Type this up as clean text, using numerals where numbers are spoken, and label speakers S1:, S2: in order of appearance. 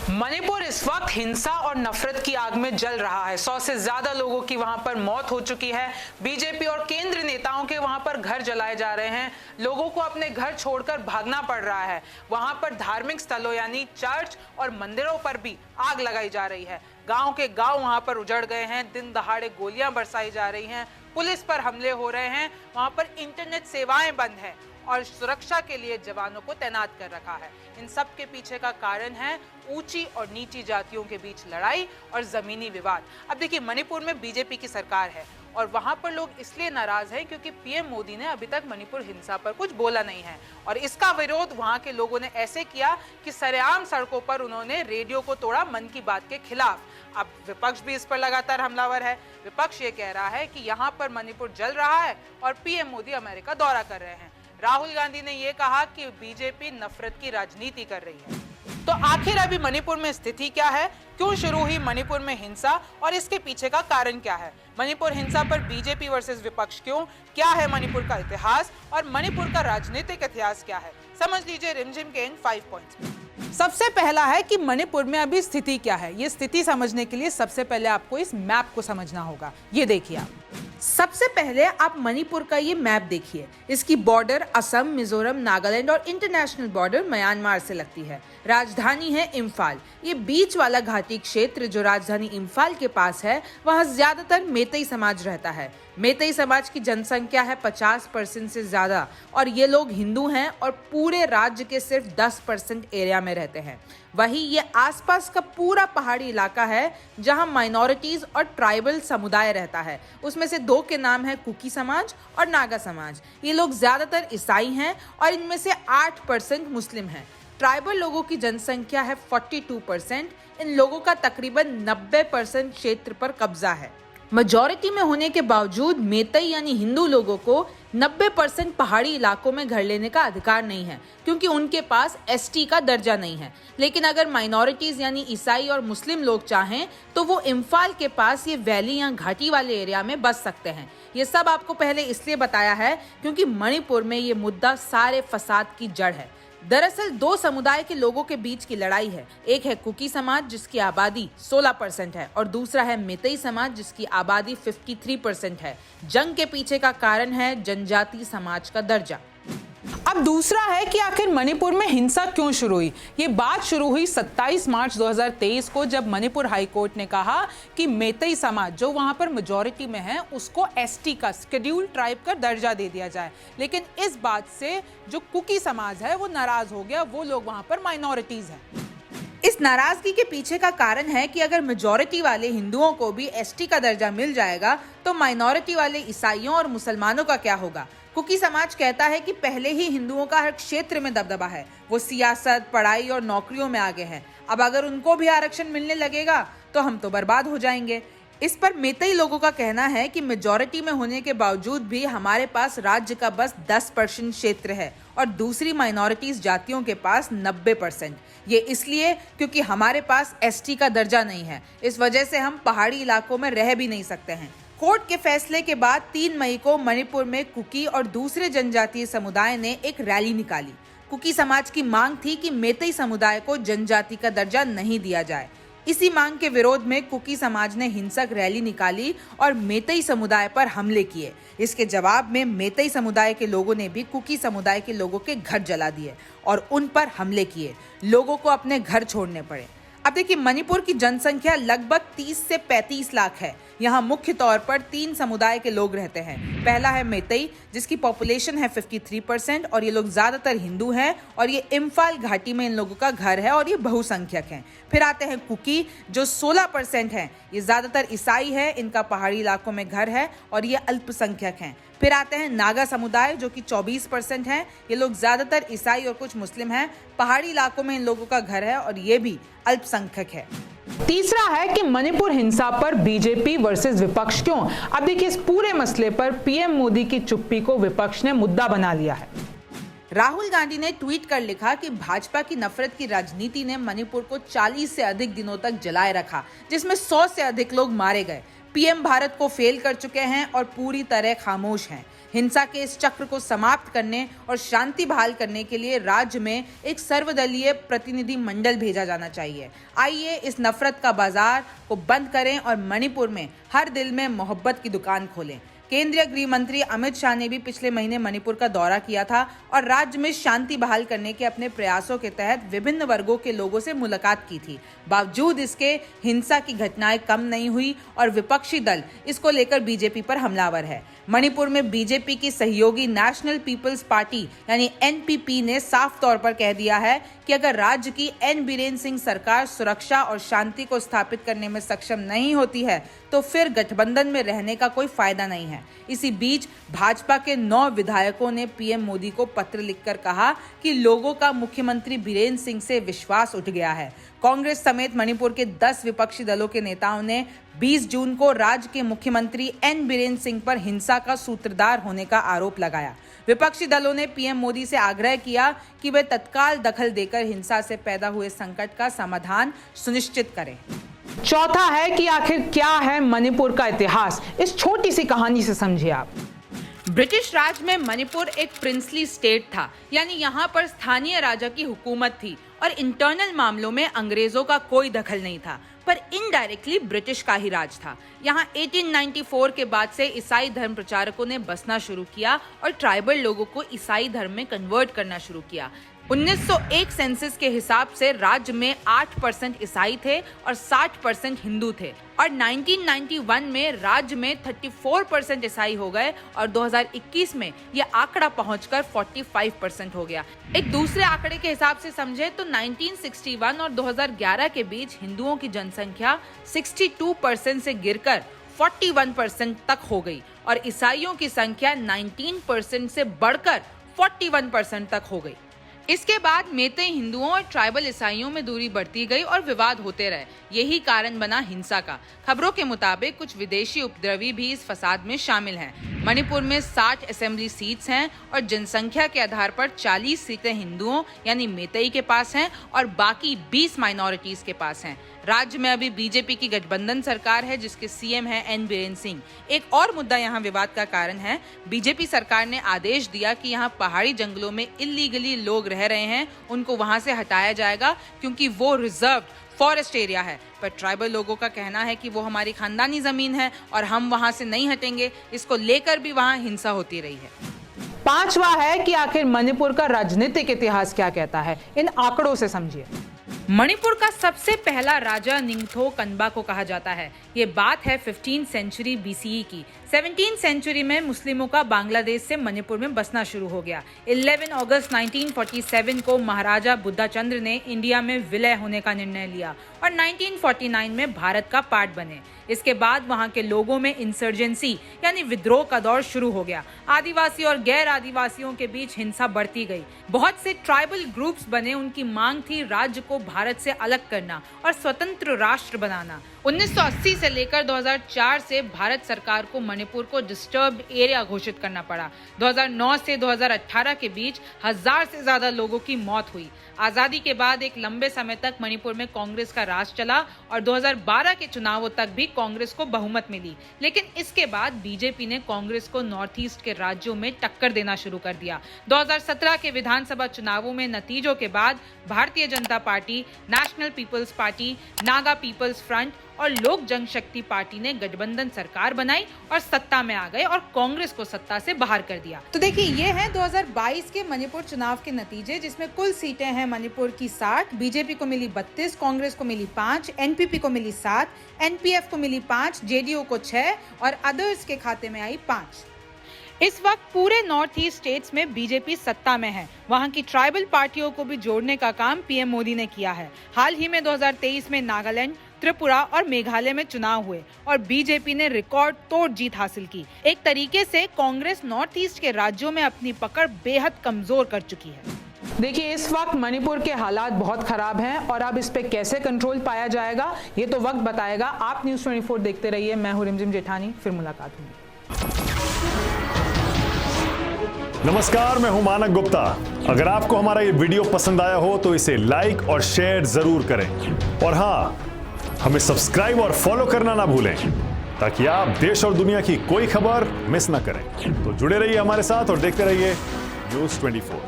S1: मणिपुर इस वक्त हिंसा और नफरत की आग में जल रहा है। 100 से ज्यादा लोगों की वहां पर मौत हो चुकी है। बीजेपी और केंद्र नेताओं के वहां पर घर जलाए जा रहे हैं। लोगों को अपने घर छोड़कर भागना पड़ रहा है। वहां पर धार्मिक स्थलों यानी चर्च और मंदिरों पर भी आग लगाई जा रही है। गांव के गांव वहां पर उजड़ गए हैं। दिन दहाड़े गोलियां बरसाई जा रही हैं। पुलिस पर हमले हो रहे हैं। वहां पर इंटरनेट सेवाएं बंद हैं और सुरक्षा के लिए जवानों को तैनात कर रखा है। इन सब के पीछे का कारण है ऊंची और नीची जातियों के बीच लड़ाई और जमीनी विवाद। अब देखिए, मणिपुर में बीजेपी की सरकार है और वहां पर लोग इसलिए नाराज हैं क्योंकि पीएम मोदी ने अभी तक मणिपुर हिंसा पर कुछ बोला नहीं है और इसका विरोध वहां के लोगों ने ऐसे किया कि सरेआम सड़कों पर उन्होंने रेडियो को तोड़ा मन की बात के खिलाफ। अब विपक्ष भी इस पर लगातार हमलावर है। विपक्ष ये कह रहा है कि यहाँ पर मणिपुर जल रहा है और पीएम मोदी अमेरिका दौरा कर रहे हैं। राहुल गांधी ने यह कहा कि बीजेपी नफरत की राजनीति कर रही है। तो आखिर अभी मणिपुर में स्थिति क्या है? क्यों शुरू हुई मणिपुर में हिंसा और इसके पीछे का कारण क्या है? मणिपुर हिंसा पर बीजेपी वर्सेस विपक्ष क्यों? क्या है मणिपुर का इतिहास और मणिपुर का राजनीतिक इतिहास क्या है? समझ लीजिए रिमझिम के इन 5 पॉइंट्स में। सबसे पहला है कि मणिपुर में अभी स्थिति क्या है। ये स्थिति समझने के लिए सबसे पहले आपको इस मैप को समझना होगा। ये देखिए आप। सबसे पहले आप मणिपुर का ये मैप देखिए। इसकी बॉर्डर असम, मिजोरम, नागालैंड और इंटरनेशनल बॉर्डर म्यांमार से लगती है। राजधानी है इम्फाल। ये बीच वाला घाटी क्षेत्र जो राजधानी इम्फाल के पास है, वहाँ ज्यादातर मेतई समाज रहता है। मेतई समाज की जनसंख्या है 50% से ज्यादा और ये लोग हिंदू हैं और पूरे राज्य के सिर्फ 10% एरिया में रहते हैं। वहीं ये आसपास का पूरा पहाड़ी इलाका है जहां माइनॉरिटीज और ट्राइबल समुदाय रहता है। उसमें से 2 के नाम है कुकी समाज और नागा समाज। ये लोग ज्यादातर ईसाई हैं और इनमें से 8% मुस्लिम हैं। ट्राइबल लोगों की जनसंख्या है 42%। इन लोगों का तकरीबन 90% क्षेत्र पर कब्जा है। मेजॉरिटी में होने के बावजूद मेतई यानी हिंदू लोगों को 90% पहाड़ी इलाकों में घर लेने का अधिकार नहीं है क्योंकि उनके पास एसटी का दर्जा नहीं है। लेकिन अगर माइनॉरिटीज यानी ईसाई और मुस्लिम लोग चाहें तो वो इम्फाल के पास ये वैली या घाटी वाले एरिया में बस सकते हैं। ये सब आपको पहले इसलिए बताया है क्योंकि मणिपुर में ये मुद्दा सारे फसाद की जड़ है। दरअसल 2 समुदाय के लोगों के बीच की लड़ाई है। एक है कुकी समाज जिसकी आबादी 16% है और दूसरा है मेतई समाज जिसकी आबादी 53% है। जंग के पीछे का कारण है जनजाति समाज का दर्जा। अब दूसरा है कि आखिर मणिपुर में हिंसा क्यों शुरू हुई। ये बात शुरू हुई 27 मार्च 2023 को जब मणिपुर हाई कोर्ट ने कहा कि मेतई समाज जो वहां पर मेजॉरिटी में है उसको एसटी का शेड्यूल्ड ट्राइब का दर्जा दे दिया जाए। लेकिन इस बात से जो कुकी समाज है वो नाराज हो गया। वो लोग वहां पर माइनॉरिटीज हैं। इस नाराजगी के पीछे का कारण है कि अगर मेजॉरिटी वाले हिंदुओं को भी एसटी का दर्जा मिल जाएगा तो माइनॉरिटी वाले ईसाइयों और मुसलमानों का क्या होगा। कुकी समाज कहता है कि पहले ही हिंदुओं का हर क्षेत्र में दबदबा है। वो सियासत, पढ़ाई और नौकरियों में आगे हैं। अब अगर उनको भी आरक्षण मिलने लगेगा तो हम तो बर्बाद हो जाएंगे। इस पर मेतई लोगों का कहना है कि मेजॉरिटी में होने के बावजूद भी हमारे पास राज्य का बस 10% क्षेत्र है और दूसरी माइनॉरिटीज जातियों के पास 90%। ये इसलिए क्योंकि हमारे पास एसटी का दर्जा नहीं है। इस वजह से हम पहाड़ी इलाकों में रह भी नहीं सकते हैं। कोर्ट के फैसले के बाद 3 मई को मणिपुर में कुकी और दूसरे जनजातीय समुदाय ने एक रैली निकाली। कुकी समाज की मांग थी कि मेतई समुदाय को जनजाति का दर्जा नहीं दिया जाए। इसी मांग के विरोध में कुकी समाज ने हिंसक रैली निकाली और मेतई समुदाय पर हमले किए। इसके जवाब में मेतई समुदाय के लोगों ने भी कुकी समुदाय के लोगों के घर जला दिए और उन पर हमले किए। लोगों को अपने घर छोड़ने पड़े। अब देखिए, मणिपुर की जनसंख्या लगभग 30 से 35 लाख है। यहाँ मुख्य तौर पर 3 समुदाय के लोग रहते हैं। पहला है मेतई जिसकी पॉपुलेशन है 53% और ये लोग ज्यादातर हिंदू हैं और ये इम्फाल घाटी में इन लोगों का घर है और ये बहुसंख्यक हैं। फिर आते हैं कुकी जो 16% हैं। ये ज्यादातर ईसाई है, इनका पहाड़ी इलाकों में घर है और ये अल्पसंख्यक हैं। फिर आते हैं नागा समुदाय जो कि 24% हैं। ये लोग ज्यादातर ईसाई और कुछ मुस्लिम हैं। पहाड़ी इलाकों में इन लोगों का घर है और ये भी अल्पसंख्यक है। तीसरा है कि मणिपुर हिंसा पर बीजेपी वर्सेस विपक्ष क्यों। अब देखिए, इस पूरे मसले पर पीएम मोदी की चुप्पी को विपक्ष ने मुद्दा बना लिया है। राहुल गांधी ने ट्वीट कर लिखा कि भाजपा की नफरत की राजनीति ने मणिपुर को 40 से अधिक दिनों तक जलाए रखा जिसमें 100 से अधिक लोग मारे गए। पीएम भारत को फेल कर चुके हैं और पूरी तरह खामोश हैं। हिंसा के इस चक्र को समाप्त करने और शांति बहाल करने के लिए राज्य में एक सर्वदलीय प्रतिनिधि मंडल भेजा जाना चाहिए। आइए इस नफरत का बाजार को बंद करें और मणिपुर में हर दिल में मोहब्बत की दुकान खोलें। केंद्रीय गृह मंत्री अमित शाह ने भी पिछले महीने मणिपुर का दौरा किया था और राज्य में शांति बहाल करने के अपने प्रयासों के तहत विभिन्न वर्गों के लोगों से मुलाकात की थी। बावजूद इसके हिंसा की घटनाएं कम नहीं हुई और विपक्षी दल इसको लेकर बीजेपी पर हमलावर है। मणिपुर में बीजेपी की सहयोगी नेशनल पीपल्स पार्टी यानी एनपीपी ने साफ तौर पर कह दिया है कि अगर राज्य की एन बीरेन सिंह सरकार सुरक्षा और शांति को स्थापित करने में सक्षम नहीं होती है तो फिर गठबंधन में रहने का कोई फायदा नहीं है। इसी बीच भाजपा के 9 विधायकों ने पीएम मोदी को पत्र लिखकर कहा कि लोगों का मुख्यमंत्री बीरेन सिंह से विश्वास उठ गया है। कांग्रेस समेत मणिपुर के 10 विपक्षी दलों के नेताओं ने 20 जून को राज्य के मुख्यमंत्री एन बीरेन सिंह पर हिंसा का सूत्रधार होने का आरोप लगाया। विपक्षी दलों ने पीएम मोदी से आग्रह किया कि वे तत्काल दखल देकर हिंसा से पैदा हुए संकट का समाधान सुनिश्चित करें। चौथा है कि आखिर क्या है मणिपुर का इतिहास। इस छोटी सी कहानी से समझिए आप। ब्रिटिश राज में मणिपुर एक प्रिंसली स्टेट था, यानी यहाँ पर स्थानीय राजा की हुकूमत थी और इंटरनल मामलों में अंग्रेजों का कोई दखल नहीं था, पर इनडायरेक्टली ब्रिटिश का ही राज था। यहाँ 1894 के बाद से ईसाई धर्म प्रचारकों ने बसना शुरू किया और ट्राइबल लोगों को ईसाई धर्म में कन्वर्ट करना शुरू किया। 1901 सेंसस के हिसाब से राज्य में 8% ईसाई थे और 60% हिंदू थे और 1991 में राज्य में 34% ईसाई हो गए और 2021 में यह आंकड़ा पहुंचकर 45% हो गया। एक दूसरे आंकड़े के हिसाब से समझे तो 1961 और 2011 के बीच हिंदुओं की जनसंख्या 62% से गिरकर 41% तक हो गई और ईसाइयों की संख्या 19% से बढ़कर 41% तक हो गई। इसके बाद मेतई हिंदुओं और ट्राइबल ईसाइयों में दूरी बढ़ती गई और विवाद होते रहे। यही कारण बना हिंसा का। खबरों के मुताबिक कुछ विदेशी उपद्रवी भी इस फसाद में शामिल हैं। मणिपुर में 60 असेंबली सीट्स हैं और जनसंख्या के आधार पर 40 सीटें हिंदुओं यानी मेतई के पास हैं और बाकी 20 माइनॉरिटीज के पास हैं। राज्य में अभी बीजेपी की गठबंधन सरकार है जिसके सीएम है एन बीरेन सिंह। एक और मुद्दा यहाँ विवाद का कारण है। बीजेपी सरकार ने आदेश दिया कि यहाँ पहाड़ी जंगलों में इल्लीगली लोग रह रहे हैं, उनको वहां से हटाया जाएगा क्योंकि वो रिजर्व्ड फॉरेस्ट एरिया है। पर ट्राइबल लोगों का कहना है कि वो हमारी खानदानी जमीन है और हम वहां से नहीं हटेंगे। इसको लेकर भी वहां हिंसा होती रही है। पांचवा है कि आखिर मणिपुर का राजनीतिक इतिहास क्या कहता है। इन आंकड़ों से समझिए। मणिपुर का सबसे पहला राजा निंगथो कनबा को कहा जाता है। ये बात है 15th सेंचुरी बीसीई की। 17th सेंचुरी में मुस्लिमों का बांग्लादेश से मणिपुर में बसना शुरू हो गया। 11 अगस्त 1947 को महाराजा बुद्धा चंद्र ने इंडिया में विलय होने का निर्णय लिया और 1949 में भारत का पार्ट बने। इसके बाद वहां के लोगों में इंसर्जेंसी यानी विद्रोह का दौर शुरू हो गया। आदिवासी और गैर आदिवासियों के बीच हिंसा बढ़ती गई। बहुत से ट्राइबल ग्रुप्स बने। उनकी मांग थी राज्य को भारत से अलग करना और स्वतंत्र राष्ट्र बनाना। 1980 से लेकर 2004 से भारत सरकार को मणिपुर को डिस्टर्ब्ड एरिया घोषित करना पड़ा। 2009 से 2018 के बीच 1000 से ज्यादा लोगों की मौत हुई। आजादी के बाद एक लंबे समय तक मणिपुर में कांग्रेस का राज चला और 2012 के चुनावों तक भी कांग्रेस को बहुमत मिली। लेकिन इसके बाद बीजेपी ने कांग्रेस को नॉर्थ ईस्ट के राज्यों में टक्कर देना शुरू कर दिया। 2017 के विधानसभा चुनावों में नतीजों के बाद Bharatiya Janata Party, National People's Party, Naga People's Front और लोक जनशक्ति पार्टी ने गठबंधन सरकार बनाई और सत्ता में आ गए और कांग्रेस को सत्ता से बाहर कर दिया। तो देखिए, ये हैं 2022 के मणिपुर चुनाव के नतीजे, जिसमें कुल सीटें हैं मणिपुर की 60, बीजेपी को मिली 32, कांग्रेस को मिली 5, एनपीपी को मिली 7, एनपीएफ को मिली 5, जेडीयू को 6 और अदर्स के खाते में आई 5। इस वक्त पूरे नॉर्थ ईस्ट स्टेट्स में बीजेपी सत्ता में है। वहां की ट्राइबल पार्टियों को भी जोड़ने का काम पीएम मोदी ने किया है। हाल ही में 2023 में नागालैंड, त्रिपुरा और मेघालय में चुनाव हुए और बीजेपी ने रिकॉर्ड तोड़ जीत हासिल की। एक तरीके से कांग्रेस नॉर्थ ईस्ट के राज्यों में अपनी पकड़ बेहद कमजोर कर चुकी है। देखिए, इस वक्त मणिपुर के हालात बहुत खराब हैं और अब इस पे कैसे कंट्रोल पाया जाएगा ये तो वक्त बताएगा। आप न्यूज़ 24 देखते रहिए। मैं हूं रिमझिम जेठानी। फिर मुलाकात होगी।
S2: नमस्कार, मैं हूं मानक गुप्ता। अगर आपको हमारा ये वीडियो पसंद आया हो तो इसे लाइक और शेयर जरूर करें और हाँ, हमें सब्सक्राइब और फॉलो करना ना भूलें। ताकि आप देश और दुनिया की कोई खबर मिस ना करें। तो जुड़े रहिए हमारे साथ और देखते रहिए News 24।